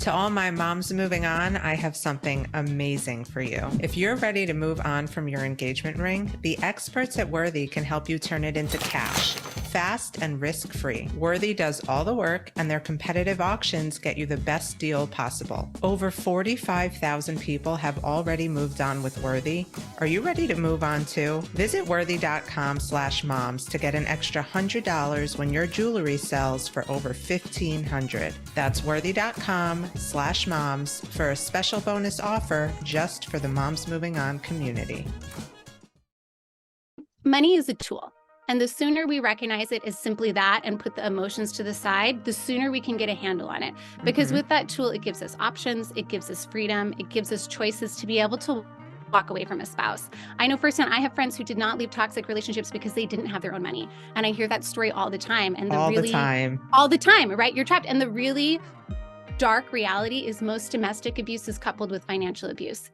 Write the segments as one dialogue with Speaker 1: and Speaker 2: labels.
Speaker 1: To all my moms moving on, I have something amazing for you. If you're ready to move on from your engagement ring, the experts at Worthy can help you turn it into cash, fast and risk-free. Worthy does all the work, and their competitive auctions get you the best deal possible. Over 45,000 people have already moved on with Worthy. Are you ready to move on too? Visit worthy.com/moms to get an extra $100 when your jewelry sells for over $1,500. That's worthy.com/moms for a special bonus offer just for the Moms Moving On community.
Speaker 2: Money is a tool, and the sooner we recognize it as simply that and put the emotions to the side, the sooner we can get a handle on it. Because with that tool, it gives us options, it gives us freedom, it gives us choices to be able to walk away from a spouse. I know firsthand, I have friends who did not leave toxic relationships because they didn't have their own money. And I hear that story all the time. And all the time, right? You're trapped. And the really dark reality is most domestic abuse is coupled with financial abuse.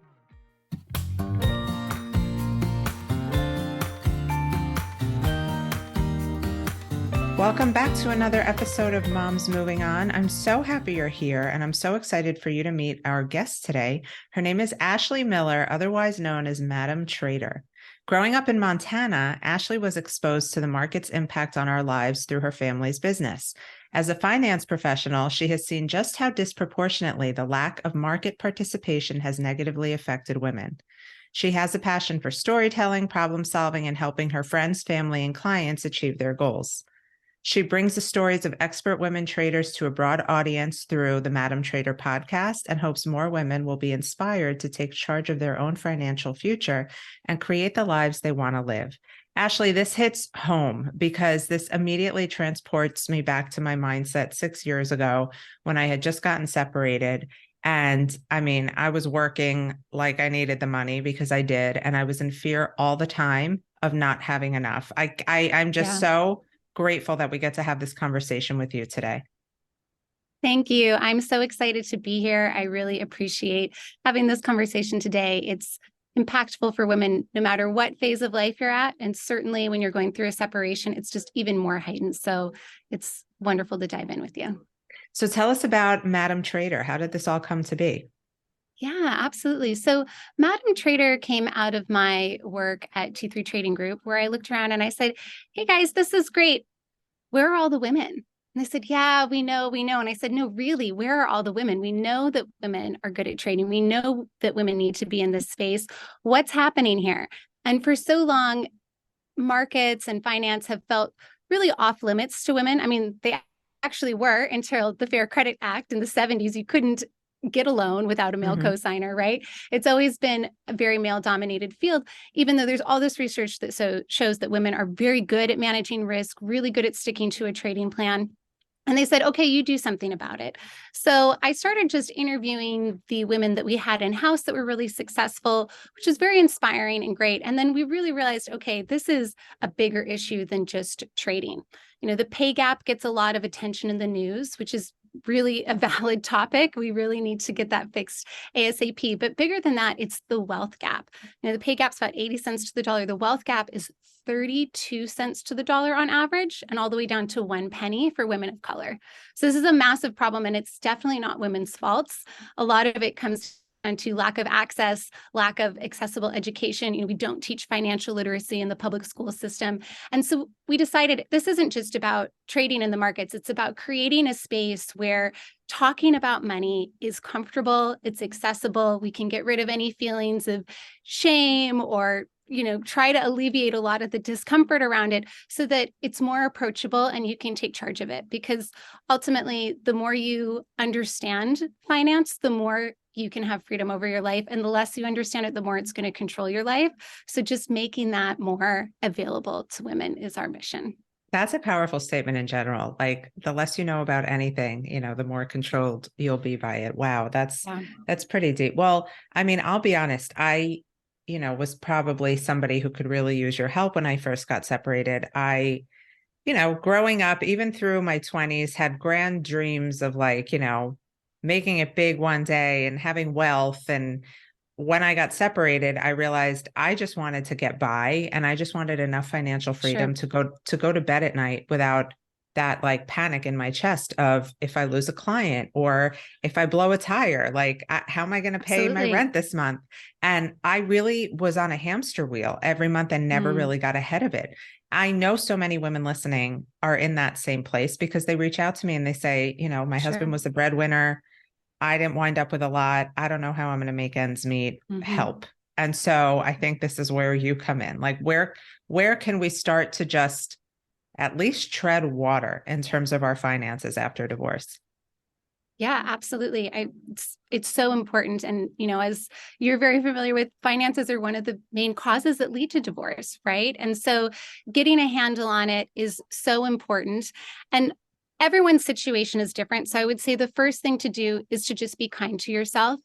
Speaker 1: Welcome back to another episode of Moms Moving On. I'm so happy you're here, and I'm so excited for you to meet our guest today. Her name is Ashley Miller, otherwise known as Madam Trader. Growing up in Montana, Ashley was exposed to the market's impact on our lives through her family's business. As a finance professional, she has seen just how disproportionately the lack of market participation has negatively affected women. She has a passion for storytelling, problem solving, and helping her friends, family, and clients achieve their goals. She brings the stories of expert women traders to a broad audience through the Madam Trader podcast and hopes more women will be inspired to take charge of their own financial future and create the lives they want to live. Ashley, this hits home because this immediately transports me back to my mindset 6 years ago when I had just gotten separated. And I mean, I was working like I needed the money because I did. And I was in fear all the time of not having enough. I'm just so grateful that we get to have this conversation with you today.
Speaker 2: Thank you. I'm so excited to be here. I really appreciate having this conversation today. It's impactful for women, no matter what phase of life you're at. And certainly when you're going through a separation, it's just even more heightened. So it's wonderful to dive in with you.
Speaker 1: So tell us about Madam Trader. How did this all come to be?
Speaker 2: Yeah, absolutely. So Madam Trader came out of my work at T3 Trading Group, where I looked around and I said, hey guys, this is great. Where are all the women? And they said, yeah, we know. And I said, no, really, where are all the women? We know that women are good at trading. We know that women need to be in this space. What's happening here? And for so long, markets and finance have felt really off limits to women. I mean, they actually were until the Fair Credit Act in the 70s. You couldn't get a loan without a male co-signer, right? It's always been a very male-dominated field, even though there's all this research that shows that women are very good at managing risk, really good at sticking to a trading plan. And they said, okay, you do something about it. So I started just interviewing the women that we had in-house that were really successful, which is very inspiring and great. And then we really realized, okay, this is a bigger issue than just trading. You know, the pay gap gets a lot of attention in the news, which is really a valid topic. We really need to get that fixed ASAP. But bigger than that, it's the wealth gap. You know, the pay gap's about 80 cents to the dollar. The wealth gap is 32 cents to the dollar on average, and all the way down to 1 penny for women of color. So this is a massive problem, and it's definitely not women's faults. A lot of it comes down to lack of access, lack of accessible education. You know, we don't teach financial literacy in the public school system. And so we decided this isn't just about trading in the markets. It's about creating a space where talking about money is comfortable, it's accessible. We can get rid of any feelings of shame or try to alleviate a lot of the discomfort around it so that it's more approachable and you can take charge of it. Because ultimately, the more you understand finance, the more you can have freedom over your life. And the less you understand it, the more it's going to control your life. So just making that more available to women is our mission.
Speaker 1: That's a powerful statement in general. Like the less you know about anything, the more controlled you'll be by it. Wow, that's pretty deep. Well, I mean, I'll be honest. I was probably somebody who could really use your help when I first got separated. I, growing up, even through my 20s, had grand dreams of making it big one day and having wealth. And when I got separated, I realized I just wanted to get by and I just wanted enough financial freedom to go to bed at night without that like panic in my chest of if I lose a client or if I blow a tire, like how am I going to pay my
Speaker 2: Absolutely.
Speaker 1: rent this month? And I really was on a hamster wheel every month and never
Speaker 2: Mm,
Speaker 1: really got ahead of it. I know so many women listening are in that same place because they reach out to me and they say, you know, my husband
Speaker 2: sure.
Speaker 1: was the breadwinner. I didn't wind up with a lot. I don't know how I'm going to make ends meet.
Speaker 2: Hmm.
Speaker 1: Help. And so I think this is where you come in. Like where can we start to just at least tread water in terms of our finances after divorce?
Speaker 2: Yeah, absolutely. It's so important. And, as you're very familiar with, finances are one of the main causes that lead to divorce, right? And so getting a handle on it is so important. And everyone's situation is different. So I would say the first thing to do is to just be kind to yourself.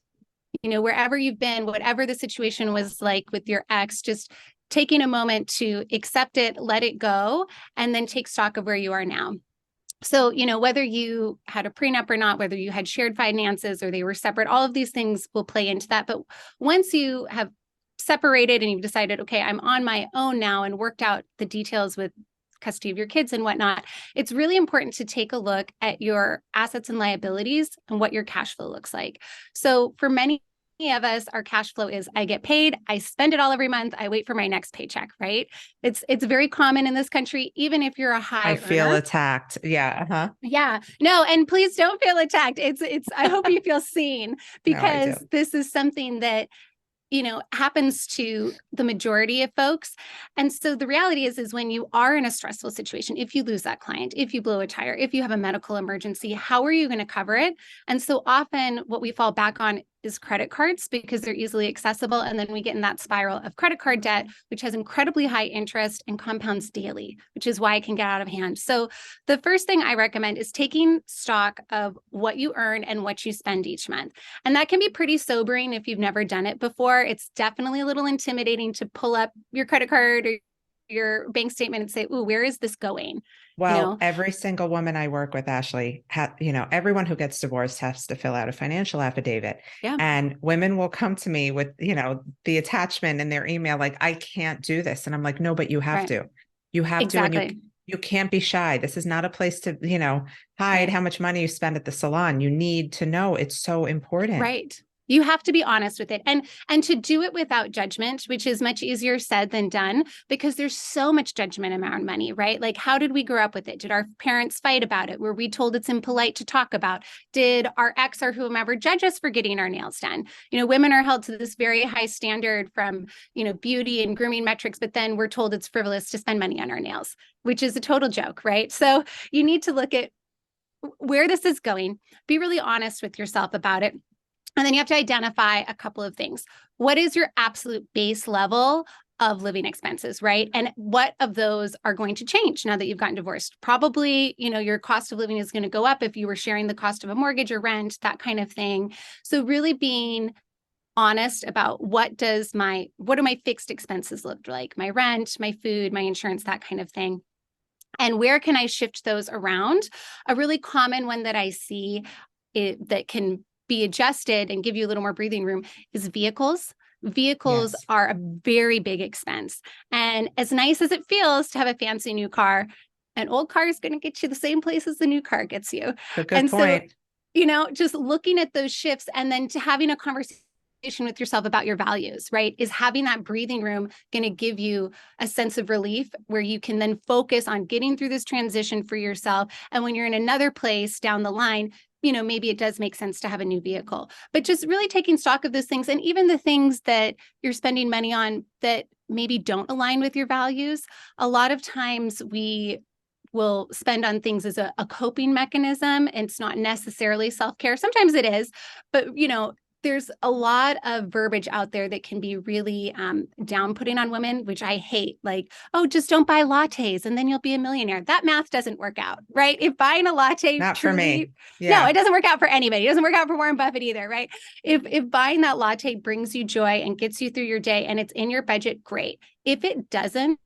Speaker 2: Wherever you've been, whatever the situation was like with your ex, just taking a moment to accept it, let it go, and then take stock of where you are now. So, whether you had a prenup or not, whether you had shared finances or they were separate, all of these things will play into that. But once you have separated and you've decided, okay, I'm on my own now and worked out the details with custody of your kids and whatnot, it's really important to take a look at your assets and liabilities and what your cash flow looks like. So for many of us, our cash flow is I get paid, I spend it all every month, I wait for my next paycheck, right? It's very common in this country, even if you're a
Speaker 1: I
Speaker 2: high
Speaker 1: feel
Speaker 2: earner.
Speaker 1: attacked. Yeah. Uh-huh.
Speaker 2: Yeah. No, and please don't feel attacked. It's I hope you feel seen
Speaker 1: No, I do.
Speaker 2: because this is something that happens to the majority of folks. And so the reality is when you are in a stressful situation, if you lose that client, if you blow a tire, if you have a medical emergency, how are you going to cover it? And so often what we fall back on is credit cards because they're easily accessible. And then we get in that spiral of credit card debt, which has incredibly high interest and compounds daily, which is why it can get out of hand. So the first thing I recommend is taking stock of what you earn and what you spend each month. And that can be pretty sobering if you've never done it before. It's definitely a little intimidating to pull up your credit card or your bank statement and say, "Ooh, where is this going?" You
Speaker 1: Well,
Speaker 2: know?
Speaker 1: every single woman I work with, Ashley, everyone who gets divorced has to fill out a financial affidavit.
Speaker 2: Yeah,
Speaker 1: And women will come to me with, the attachment in their email, like, I can't do this. And I'm like, no, but you have
Speaker 2: right.
Speaker 1: to. You have to, and
Speaker 2: Exactly.
Speaker 1: you can't be shy. This is not a place to, hide
Speaker 2: Right.
Speaker 1: how much money you spend at the salon. You need to know it's so important.
Speaker 2: Right. You have to be honest with it and to do it without judgment, which is much easier said than done because there's so much judgment around money, right? Like how did we grow up with it? Did our parents fight about it? Were we told it's impolite to talk about? Did our ex or whomever judge us for getting our nails done? Women are held to this very high standard from, beauty and grooming metrics, but then we're told it's frivolous to spend money on our nails, which is a total joke, right? So you need to look at where this is going, be really honest with yourself about it. And then you have to identify a couple of things. What is your absolute base level of living expenses, right? And what of those are going to change now that you've gotten divorced? Probably, your cost of living is going to go up if you were sharing the cost of a mortgage or rent, that kind of thing. So really being honest about what do my fixed expenses look like? My rent, my food, my insurance, that kind of thing. And where can I shift those around? A really common one that I see that can be adjusted and give you a little more breathing room is vehicles. Vehicles
Speaker 1: Yes.
Speaker 2: are a very big expense. And as nice as it feels to have a fancy new car, an old car is going to get you the same place as the new car gets you.
Speaker 1: It's a good
Speaker 2: And so,
Speaker 1: point.
Speaker 2: just looking at those shifts and then to having a conversation with yourself about your values, right? Is having that breathing room going to give you a sense of relief where you can then focus on getting through this transition for yourself. And when you're in another place down the line, maybe it does make sense to have a new vehicle, but just really taking stock of those things and even the things that you're spending money on that maybe don't align with your values. A lot of times we will spend on things as a coping mechanism. And it's not necessarily self-care. Sometimes it is, but there's a lot of verbiage out there that can be really down-putting on women, which I hate. Like, oh, just don't buy lattes and then you'll be a millionaire. That math doesn't work out, right? If buying a latte
Speaker 1: Not for me.
Speaker 2: truly, no, it
Speaker 1: Yeah.
Speaker 2: doesn't work out for anybody. It doesn't work out for Warren Buffett either, right? If buying that latte brings you joy and gets you through your day and it's in your budget, great. If it doesn't,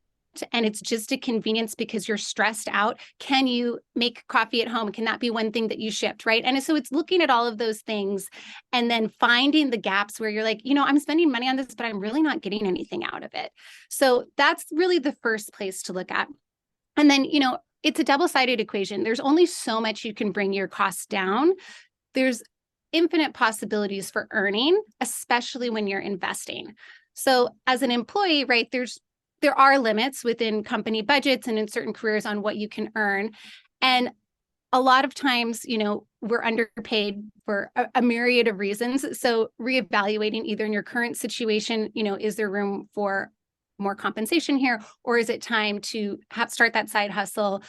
Speaker 2: and it's just a convenience because you're stressed out, can you make coffee at home? Can that be one thing that you shift, right? And so it's looking at all of those things and then finding the gaps where you're like, I'm spending money on this, but I'm really not getting anything out of it. So that's really the first place to look at. And then, it's a double-sided equation. There's only so much you can bring your costs down. There's infinite possibilities for earning, especially when you're investing. So as an employee, right, there are limits within company budgets and in certain careers on what you can earn. And a lot of times, we're underpaid for a myriad of reasons. So reevaluating either in your current situation, is there room for more compensation here, or is it time to start that side hustle,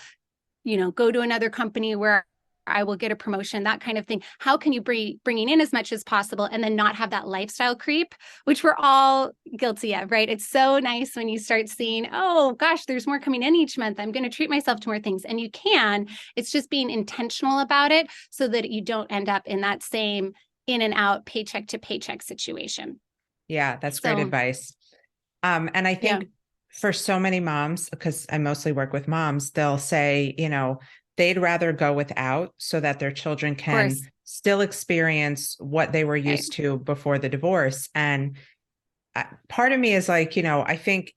Speaker 2: go to another company where I will get a promotion, that kind of thing. How can you bringing in as much as possible and then not have that lifestyle creep, which we're all guilty of, right? It's so nice when you start seeing, oh gosh, there's more coming in each month. I'm going to treat myself to more things. And you can. It's just being intentional about it so that you don't end up in that same in and out paycheck to paycheck situation.
Speaker 1: Yeah, that's great advice. And I think for so many moms, because I mostly work with moms, they'll say, they'd rather go without so that their children can still experience what they were used to before the divorce. And part of me is like, I think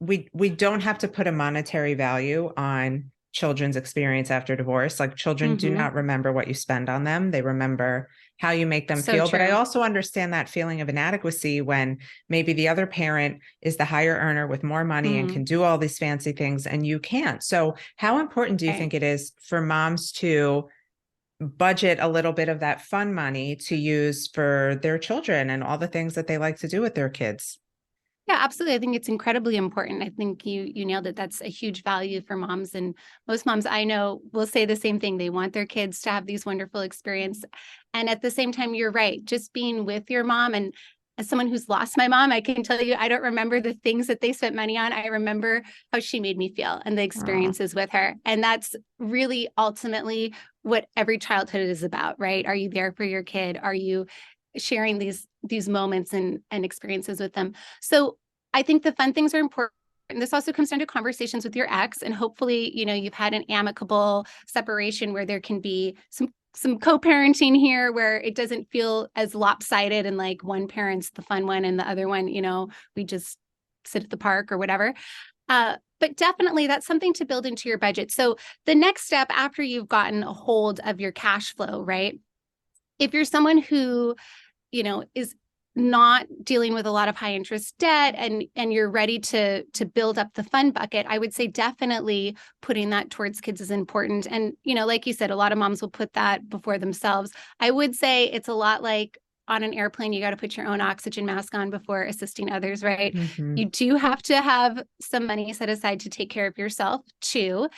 Speaker 1: we don't have to put a monetary value on children's experience after divorce. Like children do not remember what you spend on them. They remember how you make them feel. But I also understand that feeling of inadequacy when maybe the other parent is the higher earner with more money and can do all these fancy things and you can't. So how important do you think it is for moms to budget a little bit of that fun money to use for their children and all the things that they like to do with their kids?
Speaker 2: Yeah, absolutely. I think it's incredibly important. I think you nailed it. That's a huge value for moms. And most moms I know will say the same thing. They want their kids to have these wonderful experiences. And at the same time, you're right. Just being with your mom, and as someone who's lost my mom, I can tell you, I don't remember the things that they spent money on. I remember how she made me feel and the experiences with her. And that's really ultimately what every childhood is about, right? Are you there for your kid? Are you sharing these moments and experiences with them? So I think the fun things are important. And this also comes down to conversations with your ex, and hopefully, you've had an amicable separation where there can be some co-parenting here where it doesn't feel as lopsided and like one parent's the fun one and the other one, we just sit at the park or whatever. But definitely that's something to build into your budget. So the next step after you've gotten a hold of your cash flow, right? If you're someone who, is not dealing with a lot of high interest debt and you're ready to build up the fund bucket, I would say definitely putting that towards kids is important. And, like you said, a lot of moms will put that before themselves. I would say it's a lot like on an airplane, you got to put your own oxygen mask on before assisting others, right? You do have to have some money set aside to take care of yourself too.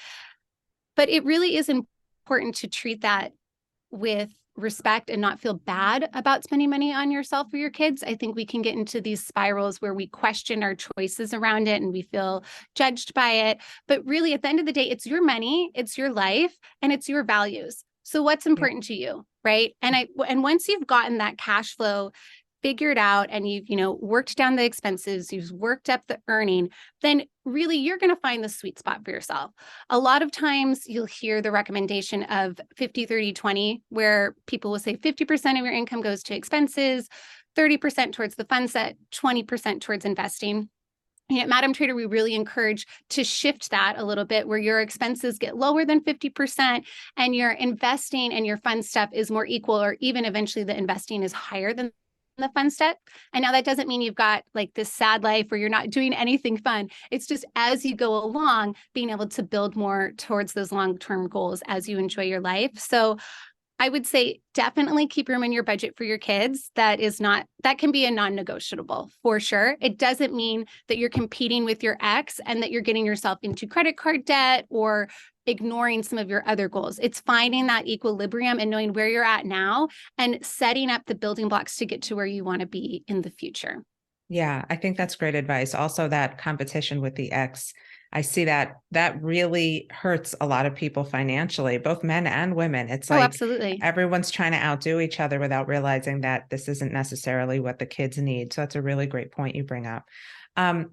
Speaker 2: But it really is important to treat that with respect and not feel bad about spending money on yourself or your kids. I think we can get into these spirals where we question our choices around it and we feel judged by it. But really, at the end of the day, it's your money, it's your life, and it's your values. So what's important to you, right? And once you've gotten that cash flow figured out and you've, worked down the expenses, you've worked up the earning, then really you're going to find the sweet spot for yourself. A lot of times you'll hear the recommendation of 50, 30, 20, where people will say 50% of your income goes to expenses, 30% towards the fund set, 20% towards investing. At Madam Trader, we really encourage to shift that a little bit where your expenses get lower than 50% and your investing and your fund stuff is more equal, or even eventually the investing is higher than the fun stuff. And now that doesn't mean you've got like this sad life where you're not doing anything fun. It's just as you go along, being able to build more towards those long-term goals as you enjoy your life. So I would say definitely keep room in your budget for your kids. That can be a non-negotiable for sure. It doesn't mean that you're competing with your ex and that you're getting yourself into credit card debt or ignoring some of your other goals. It's finding that equilibrium and knowing where you're at now and setting up the building blocks to get to where you want to be in the future.
Speaker 1: Yeah, I think that's great advice. Also, that competition with the ex, I see that really hurts a lot of people financially, both men and women. It's like
Speaker 2: absolutely.
Speaker 1: Everyone's trying to outdo each other without realizing that this isn't necessarily what the kids need. So that's a really great point you bring up.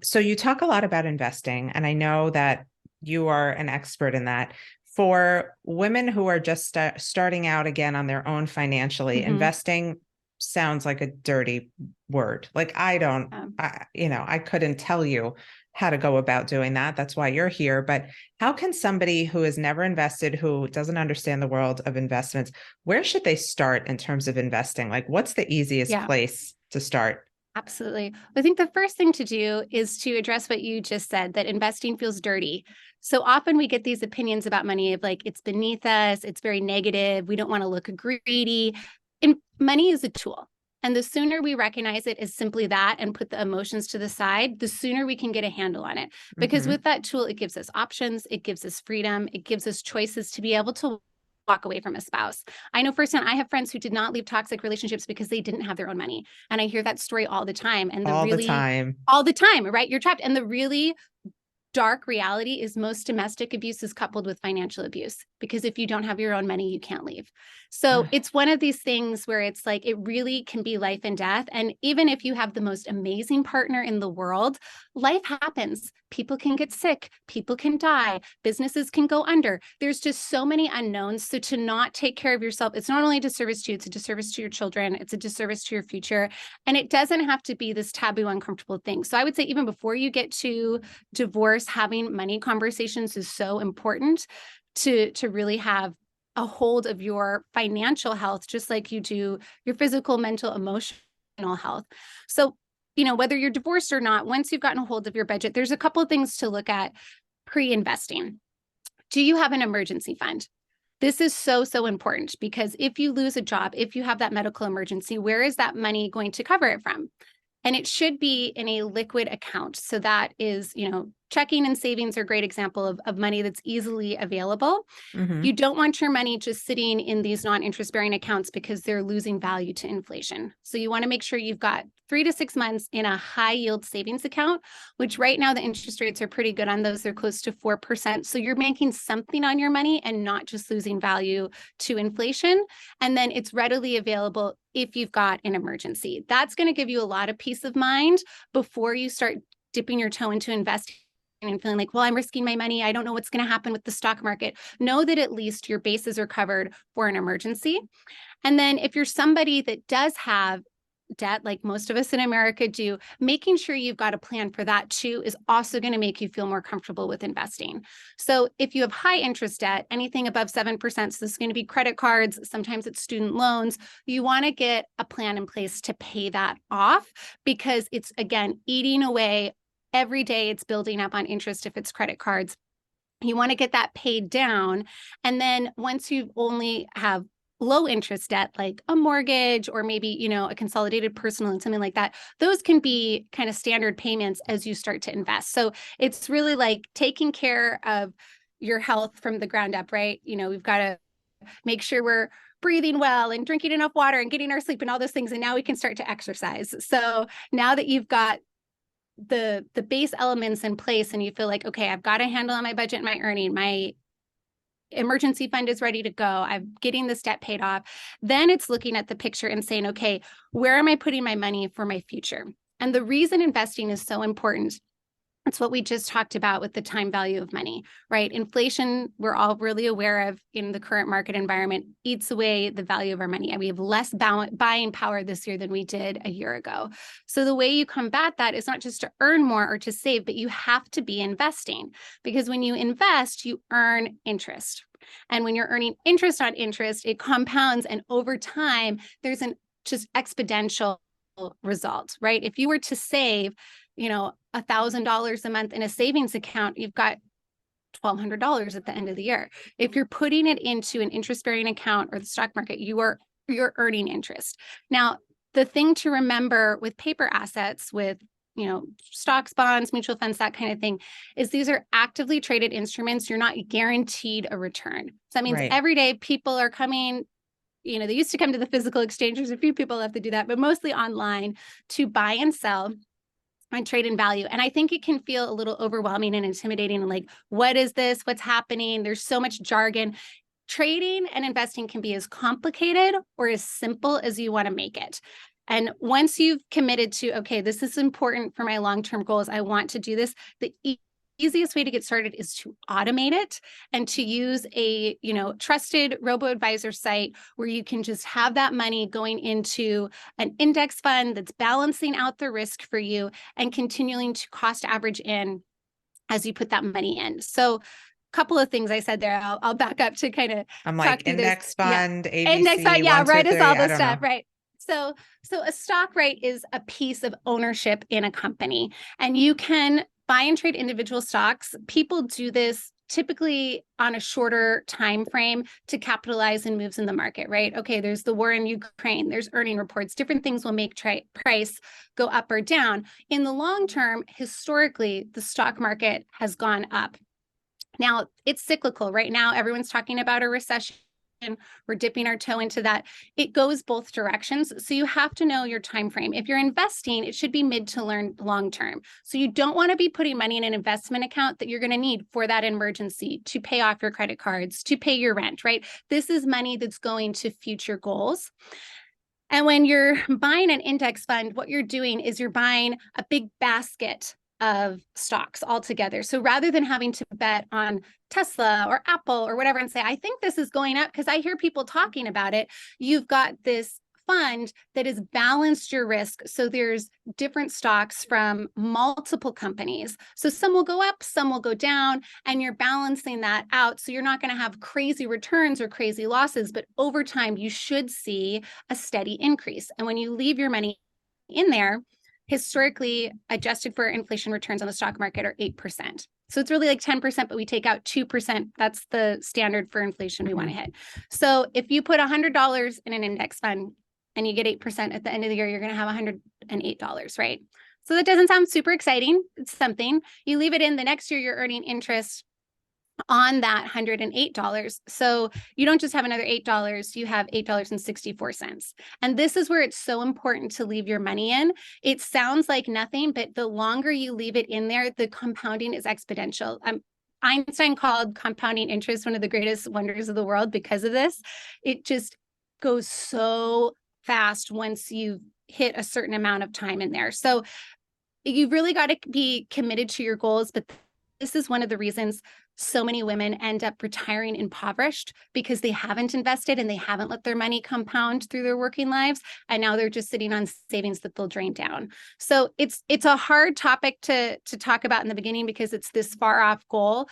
Speaker 1: So you talk a lot about investing, and I know that you are an expert in that. For women who are just starting out again on their own financially, investing sounds like a dirty word. Like I couldn't tell you how to go about doing that. That's why you're here. But how can somebody who has never invested, who doesn't understand the world of investments, where should they start in terms of investing? Like, what's the easiest
Speaker 2: Yeah.
Speaker 1: place to start?
Speaker 2: Absolutely. I think the first thing to do is to address what you just said, that investing feels dirty. So often we get these opinions about money of like, it's beneath us, it's very negative, we don't want to look greedy. And money is a tool. And the sooner we recognize it as simply that and put the emotions to the side, the sooner we can get a handle on it. Because
Speaker 1: Mm-hmm.
Speaker 2: with that tool, it gives us options, it gives us freedom, it gives us choices to be able to walk away from a spouse. I know firsthand, I have friends who did not leave toxic relationships because they didn't have their own money. And I hear that story all the time. And
Speaker 1: All the time.
Speaker 2: all the time, right? You're trapped. And the really dark reality is most domestic abuse is coupled with financial abuse, because if you don't have your own money, you can't leave. So it's one of these things where it's like, it really can be life and death. And even if you have the most amazing partner in the world, life happens. People can get sick, people can die, businesses can go under. There's just so many unknowns. So to not take care of yourself, it's not only a disservice to you, it's a disservice to your children, it's a disservice to your future. And it doesn't have to be this taboo, uncomfortable thing. So I would say even before you get to divorce, having money conversations is so important to really have a hold of your financial health, just like you do your physical, mental, emotional health. So, whether you're divorced or not, once you've gotten a hold of your budget, there's a couple of things to look at pre-investing. Do you have an emergency fund? This is so, so important, because if you lose a job, if you have that medical emergency, where is that money going to cover it from? And it should be in a liquid account. So that is, checking and savings are a great example of money that's easily available.
Speaker 1: Mm-hmm.
Speaker 2: You don't want your money just sitting in these non-interest bearing accounts because they're losing value to inflation. So you want to make sure you've got 3 to 6 months in a high yield savings account, which right now the interest rates are pretty good on those. They're close to 4%. So you're making something on your money and not just losing value to inflation. And then it's readily available if you've got an emergency. That's going to give you a lot of peace of mind before you start dipping your toe into investing and feeling like, well, I'm risking my money, I don't know what's going to happen with the stock market. Know that at least your bases are covered for an emergency. And then if you're somebody that does have debt, like most of us in America do, making sure you've got a plan for that too is also going to make you feel more comfortable with investing. So if you have high interest debt, anything above 7%, so this is going to be credit cards, sometimes it's student loans, you want to get a plan in place to pay that off, because it's, again, eating away every day. It's building up on interest if it's credit cards. You want to get that paid down. And then once you only have low interest debt, like a mortgage or maybe, a consolidated personal and something like that, those can be kind of standard payments as you start to invest. So it's really like taking care of your health from the ground up, right? We've got to make sure we're breathing well and drinking enough water and getting our sleep and all those things. And now we can start to exercise. So now that you've got the base elements in place and you feel like, okay, I've got a handle on my budget and my earning, my emergency fund is ready to go, I'm getting this debt paid off, then it's looking at the picture and saying, okay, where am I putting my money for my future? And the reason investing is so important, it's what we just talked about with the time value of money, right? Inflation, we're all really aware of in the current market environment, eats away the value of our money. And we have less buying power this year than we did a year ago. So the way you combat that is not just to earn more or to save, but you have to be investing, because when you invest, you earn interest. And when you're earning interest on interest, it compounds. And over time, there's an just exponential result, right? If you were to save, $1,000 a month in a savings account, you've got $1,200 at the end of the year. If you're putting it into an interest-bearing account or the stock market, you're earning interest. Now, the thing to remember with paper assets, with stocks, bonds, mutual funds, that kind of thing, is these are actively traded instruments. You're not guaranteed a return. So that means
Speaker 1: Right.
Speaker 2: every day people are coming. They used to come to the physical exchange. There's a few people have to do that, but mostly online to buy and sell and trade in value. And I think it can feel a little overwhelming and intimidating and like, what is this? What's happening? There's so much jargon. Trading and investing can be as complicated or as simple as you want to make it. And once you've committed to, okay, this is important for my long-term goals, I want to do this, the easiest way to get started is to automate it and to use a trusted robo-advisor site where you can just have that money going into an index fund that's balancing out the risk for you and continuing to cost average in as you put that money in. So couple of things I said there. I'll back up to kind of
Speaker 1: I'm
Speaker 2: talk
Speaker 1: like
Speaker 2: through this.
Speaker 1: index fund,
Speaker 2: Index fund.
Speaker 1: ABC,
Speaker 2: Yeah.
Speaker 1: one, two,
Speaker 2: Right. Is
Speaker 1: three.
Speaker 2: all
Speaker 1: I
Speaker 2: this
Speaker 1: don't
Speaker 2: stuff.
Speaker 1: know.
Speaker 2: Right. So a stock, right, is a piece of ownership in a company, and you can buy and trade individual stocks. People do this typically on a shorter time frame to capitalize in moves in the market, right? Okay, there's the war in Ukraine, there's earning reports, different things will make price go up or down. In the long term, historically, the stock market has gone up. Now, it's cyclical. Right now, everyone's talking about a recession. We're dipping our toe into that. It goes both directions. So you have to know your time frame. If you're investing, it should be mid to long term. So you don't want to be putting money in an investment account that you're going to need for that emergency, to pay off your credit cards, to pay your rent, right? This is money that's going to future goals. And when you're buying an index fund, what you're doing is you're buying a big basket of stocks altogether. So rather than having to bet on Tesla or Apple or whatever and say, I think this is going up because I hear people talking about it, you've got this fund that has balanced your risk. So there's different stocks from multiple companies. So some will go up, some will go down, and you're balancing that out. So you're not going to have crazy returns or crazy losses, but over time, you should see a steady increase. And when you leave your money in there, historically adjusted for inflation, returns on the stock market are 8%. So it's really like 10%, but we take out 2%. That's the standard for inflation we want to hit. So if you put $100 in an index fund and you get 8% at the end of the year, you're going to have $108, right? So that doesn't sound super exciting. It's something. You leave it in, the next year, you're earning interest on that $108. So you don't just have another $8, you have $8.64. And this is where it's so important to leave your money in. It sounds like nothing, but the longer you leave it in there, the compounding is exponential. Einstein called compounding interest one of the greatest wonders of the world because of this. It just goes so fast once you've hit a certain amount of time in there. So you've really got to be committed to your goals, but this is one of the reasons so many women end up retiring impoverished, because they haven't invested and they haven't let their money compound through their working lives. And now they're just sitting on savings that they'll drain down. So it's a hard topic to talk about in the beginning because it's this far off goal.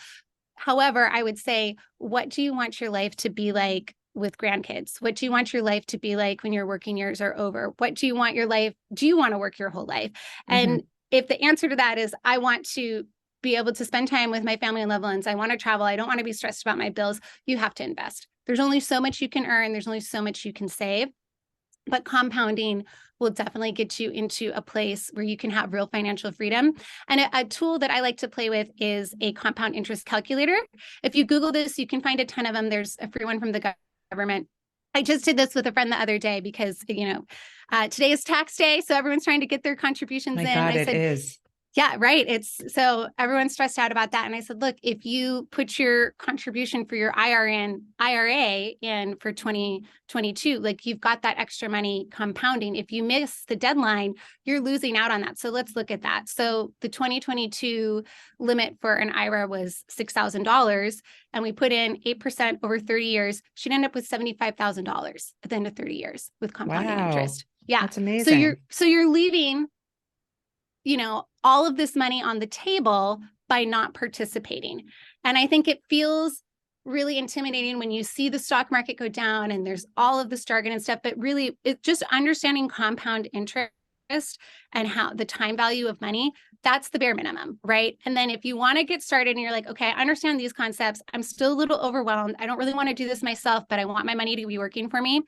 Speaker 2: However, I would say, what do you want your life to be like with grandkids? What do you want your life to be like when your working years are over? What do you want your life? Do you want to work your whole life? And if the answer to that is, I want to be able to spend time with my family and loved ones, I want to travel, I don't want to be stressed about my bills, you have to invest. There's only so much you can earn. There's only so much you can save. But compounding will definitely get you into a place where you can have real financial freedom. And a tool that I like to play with is a compound interest calculator. If you Google this, you can find a ton of them. There's a free one from the government. I just did this with a friend the other day because, today is tax day. So everyone's trying to get their contributions in.
Speaker 1: God,
Speaker 2: and I said,
Speaker 1: it is.
Speaker 2: Yeah, right. It's so everyone's stressed out about that. And I said, look, if you put your contribution for your IRA in for 2022, like you've got that extra money compounding. If you miss the deadline, you're losing out on that. So let's look at that. So the 2022 limit for an IRA was $6,000, and we put in 8% over 30 years. She'd end up with $75,000 at the end of 30 years with compounding interest. Yeah.
Speaker 1: That's amazing.
Speaker 2: So you're leaving all of this money on the table by not participating. And I think it feels really intimidating when you see the stock market go down and there's all of this jargon and stuff, but really it's just understanding compound interest and how the time value of money, that's the bare minimum, right? And then if you want to get started and you're like, okay, I understand these concepts, I'm still a little overwhelmed, I don't really want to do this myself, but I want my money to be working for me.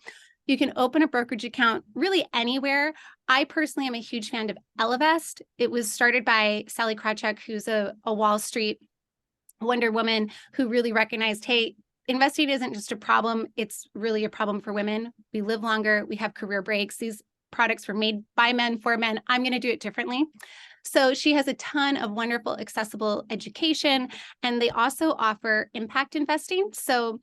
Speaker 2: You can open a brokerage account really anywhere. I personally am a huge fan of Ellevest. It was started by Sally Krawcheck, who's a Wall Street Wonder Woman who really recognized, hey, investing isn't just a problem. It's really a problem for women. We live longer. We have career breaks. These products were made by men for men. I'm going to do it differently. So she has a ton of wonderful, accessible education. And they also offer impact investing. So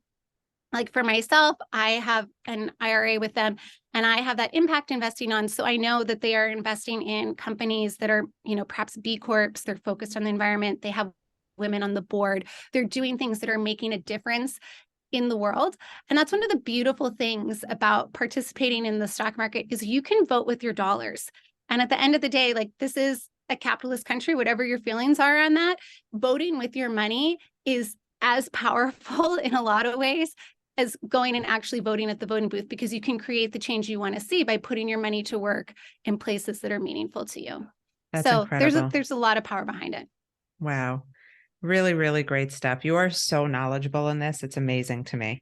Speaker 2: like for myself, I have an IRA with them and I have that impact investing on. So I know that they are investing in companies that are, perhaps B Corps. They're focused on the environment. They have women on the board. They're doing things that are making a difference in the world. And that's one of the beautiful things about participating in the stock market is you can vote with your dollars. And at the end of the day, like this is a capitalist country, whatever your feelings are on that, voting with your money is as powerful in a lot of ways as going and actually voting at the voting booth, because you can create the change you want to see by putting your money to work in places that are meaningful to you.
Speaker 1: That's
Speaker 2: So
Speaker 1: incredible.
Speaker 2: there's a lot of power behind it.
Speaker 1: Wow. Really, really great stuff. You are so knowledgeable in this. It's amazing to me.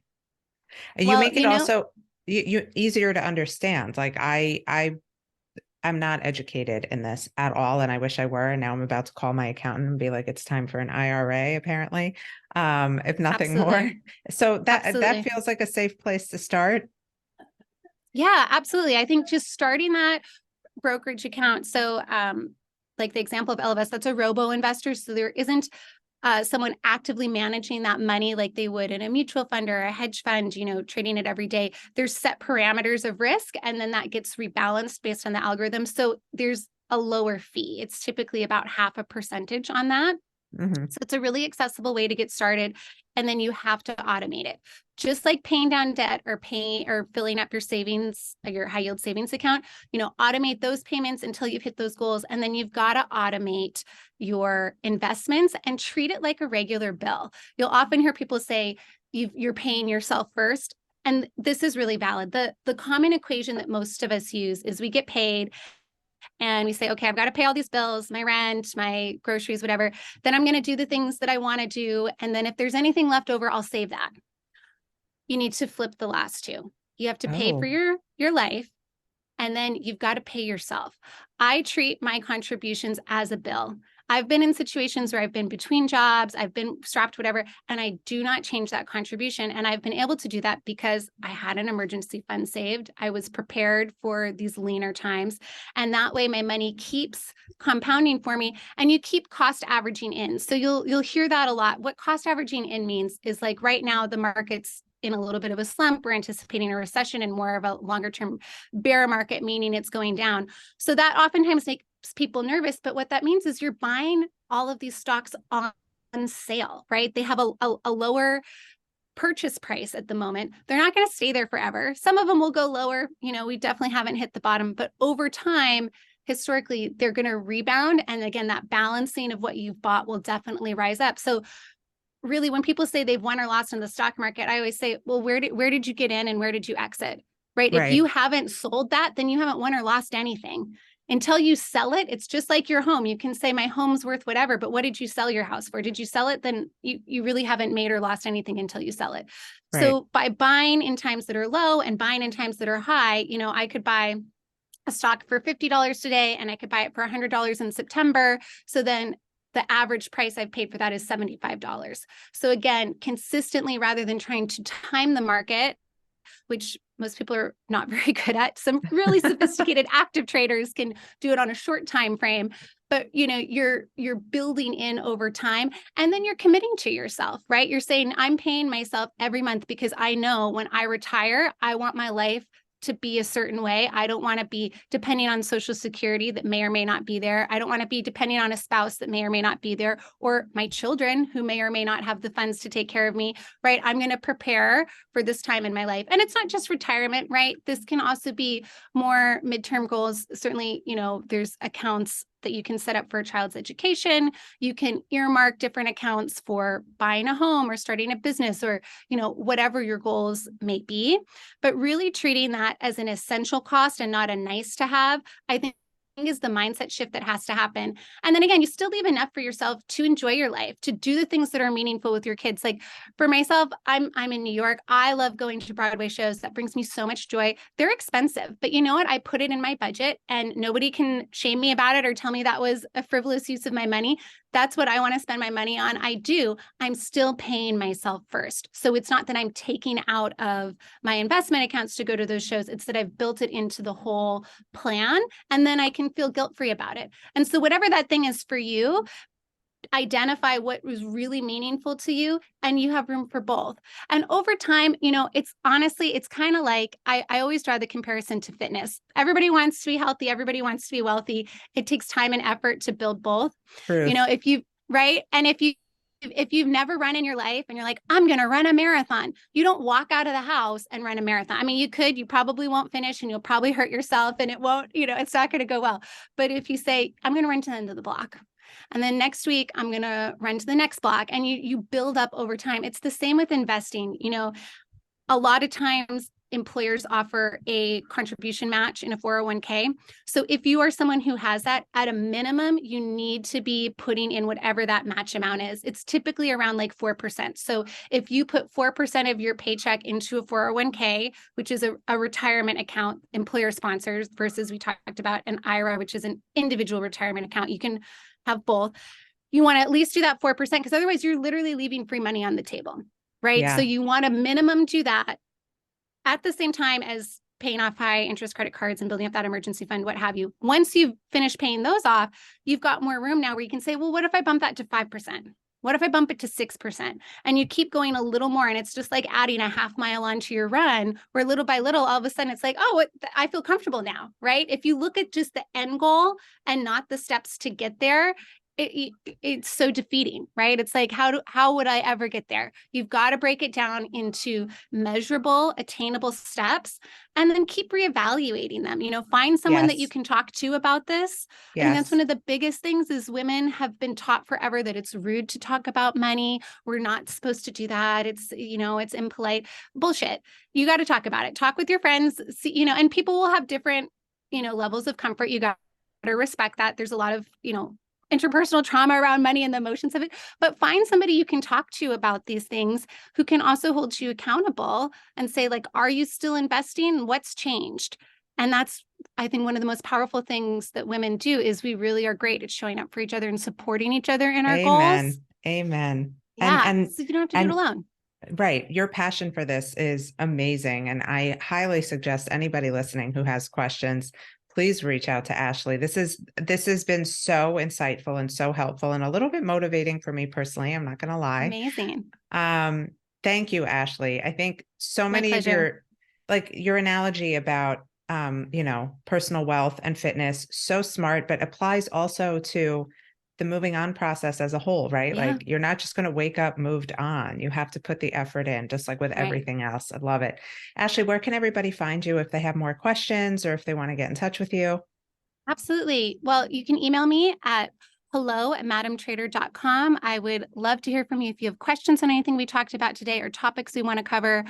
Speaker 1: And you
Speaker 2: Well,
Speaker 1: make it also you easier to understand. Like I'm not educated in this at all, and I wish I were. And now I'm about to call my accountant and be like, it's time for an IRA, apparently, if nothing more.
Speaker 2: absolutely.
Speaker 1: So that
Speaker 2: Absolutely.
Speaker 1: feels like a safe place to start.
Speaker 2: Yeah, absolutely. I think just starting that brokerage account. So, like the example of Elevest, that's a robo investor. So there isn't someone actively managing that money like they would in a mutual fund or a hedge fund, trading it every day. There's set parameters of risk, and then that gets rebalanced based on the algorithm. So there's a lower fee. It's typically about 0.5% on that.
Speaker 1: Mm-hmm.
Speaker 2: So it's a really accessible way to get started. And then you have to automate it. Just like paying down debt or paying or filling up your savings, your high yield savings account, automate those payments until you've hit those goals. And then you've got to automate your investments and treat it like a regular bill. You'll often hear people say you're paying yourself first. And this is really valid. The common equation that most of us use is we get paid and we say, okay, I've got to pay all these bills, my rent, my groceries, whatever. Then I'm going to do the things that I want to do. And then if there's anything left over, I'll save that. You need to flip the last two. You have to pay for
Speaker 1: Oh,
Speaker 2: your life, and then you've got to pay yourself. I treat my contributions as a bill. I've been in situations where I've been between jobs, I've been strapped, whatever, and I do not change that contribution. And I've been able to do that because I had an emergency fund saved. I was prepared for these leaner times. And that way my money keeps compounding for me, and you keep cost averaging in. So you'll hear that a lot. What cost averaging in means is, like, right now the market's in a little bit of a slump. We're anticipating a recession and more of a longer term bear market, meaning it's going down. So that oftentimes makes people nervous. But what that means is you're buying all of these stocks on sale, right? They have a lower purchase price at the moment. They're not going to stay there forever. Some of them will go lower. We definitely haven't hit the bottom, but over time, historically, they're going to rebound. And again, that balancing of what you've bought will definitely rise up. So really, when people say they've won or lost in the stock market, I always say, well, where did you get in and where did you exit? Right? If you
Speaker 1: right,
Speaker 2: haven't sold that, then you haven't won or lost anything. Until you sell it, it's just like your home. You can say my home's worth whatever, but what did you sell your house for? Did you sell it? Then you really haven't made or lost anything until you sell it.
Speaker 1: right.
Speaker 2: So by buying in times that are low and buying in times that are high, I could buy a stock for $50 today and I could buy it for $100 in September. So then the average price I've paid for that is $75. So again, consistently, rather than trying to time the market, which most people are not very good at. Some really sophisticated active traders can do it on a short time frame, but you're building in over time, and then you're committing to yourself, right? You're saying, I'm paying myself every month because I know when I retire, I want my life to be a certain way. I don't want to be depending on Social Security that may or may not be there. I don't want to be depending on a spouse that may or may not be there, or my children who may or may not have the funds to take care of me, right? I'm going to prepare for this time in my life. And it's not just retirement, right? This can also be more midterm goals. Certainly, there's accounts that you can set up for a child's education. You can earmark different accounts for buying a home or starting a business, or, whatever your goals may be. But really treating that as an essential cost and not a nice to have, I think, is the mindset shift that has to happen. And then again, you still leave enough for yourself to enjoy your life, to do the things that are meaningful with your kids. Like for myself, I'm in New York. I love going to Broadway shows. That brings me so much joy. They're expensive, but you know what? I put it in my budget and nobody can shame me about it or tell me that was a frivolous use of my money. That's what I want to spend my money on. I do. I'm still paying myself first. So it's not that I'm taking out of my investment accounts to go to those shows. It's that I've built it into the whole plan, and then I can feel guilt-free about it. And so whatever that thing is for you, identify what was really meaningful to you, and you have room for both. And over time, it's kind of like, I always draw the comparison to fitness. Everybody wants to be healthy. Everybody wants to be wealthy. It takes time and effort to build both.
Speaker 1: Truth.
Speaker 2: If you, right. And if you if you've never run in your life and you're like, I'm going to run a marathon, you don't walk out of the house and run a marathon. I mean, you probably won't finish and you'll probably hurt yourself and it won't, it's not going to go well. But if you say, I'm going to run to the end of the block, and then next week, I'm going to run to the next block, and you build up over time. It's the same with investing. A lot of times employers offer a contribution match in a 401k. So if you are someone who has that, at a minimum, you need to be putting in whatever that match amount is. It's typically around like 4%. So if you put 4% of your paycheck into a 401k, which is a retirement account, employer sponsors, versus we talked about an IRA, which is an individual retirement account. You can have both. You want to at least do that 4%, because otherwise you're literally leaving free money on the table, right?
Speaker 1: Yeah.
Speaker 2: So you want to minimum do that at the same time as paying off high interest credit cards and building up that emergency fund, what have you. Once you've finished paying those off, you've got more room now where you can say, well, what if I bump that to 5%? What if I bump it to 6%? And you keep going a little more. And it's just like adding a half mile onto your run, where little by little, all of a sudden it's like, oh, I feel comfortable now, right? If you look at just the end goal and not the steps to get there, it's so defeating, right? It's like, how would I ever get there? You've got to break it down into measurable, attainable steps, and then keep reevaluating them. Find someone that you can talk to about this.
Speaker 1: Yes.
Speaker 2: I think that's one of the biggest things is women have been taught forever that it's rude to talk about money. We're not supposed to do that. It's, it's impolite. Bullshit. You got to talk about it. Talk with your friends, and people will have different, levels of comfort. You got to respect that. There's a lot of, interpersonal trauma around money and the emotions of it, but find somebody you can talk to about these things who can also hold you accountable and say, like, are you still investing? What's changed? And that's, I think, one of the most powerful things that women do is we really are great at showing up for each other and supporting each other in our goals.
Speaker 1: Amen.
Speaker 2: Yeah.
Speaker 1: And
Speaker 2: so you don't have to do it alone.
Speaker 1: Right. Your passion for this is amazing. And I highly suggest anybody listening who has questions, please reach out to Ashley. This has been so insightful and so helpful and a little bit motivating for me personally. I'm not going to lie.
Speaker 2: Amazing.
Speaker 1: Thank you, Ashley. I think so many of your analogy about, personal wealth and fitness, so smart, but applies also to the moving on process as a whole, right?
Speaker 2: Yeah.
Speaker 1: Like, you're not just going to wake up moved on. You have to put the effort in, just like with everything else. I love it. Ashley, where can everybody find you if they have more questions or if they want to get in touch with you?
Speaker 2: Absolutely. Well, you can email me at hello@madamtrader.com. I would love to hear from you if you have questions on anything we talked about today or topics we want to cover.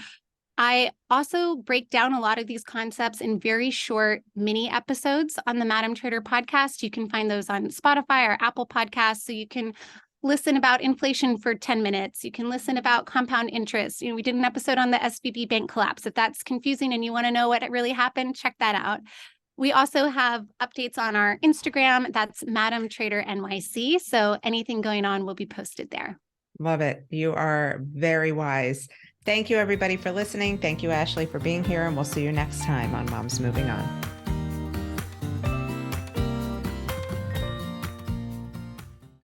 Speaker 2: I also break down a lot of these concepts in very short mini episodes on the Madam Trader podcast. You can find those on Spotify or Apple Podcasts. So you can listen about inflation for 10 minutes. You can listen about compound interest. We did an episode on the SVB bank collapse. If that's confusing and you want to know what really happened, check that out. We also have updates on our Instagram. That's Madam Trader NYC. So anything going on will be posted there.
Speaker 1: Love it. You are very wise. Thank you, everybody, for listening. Thank you, Ashley, for being here. And we'll see you next time on Moms Moving On.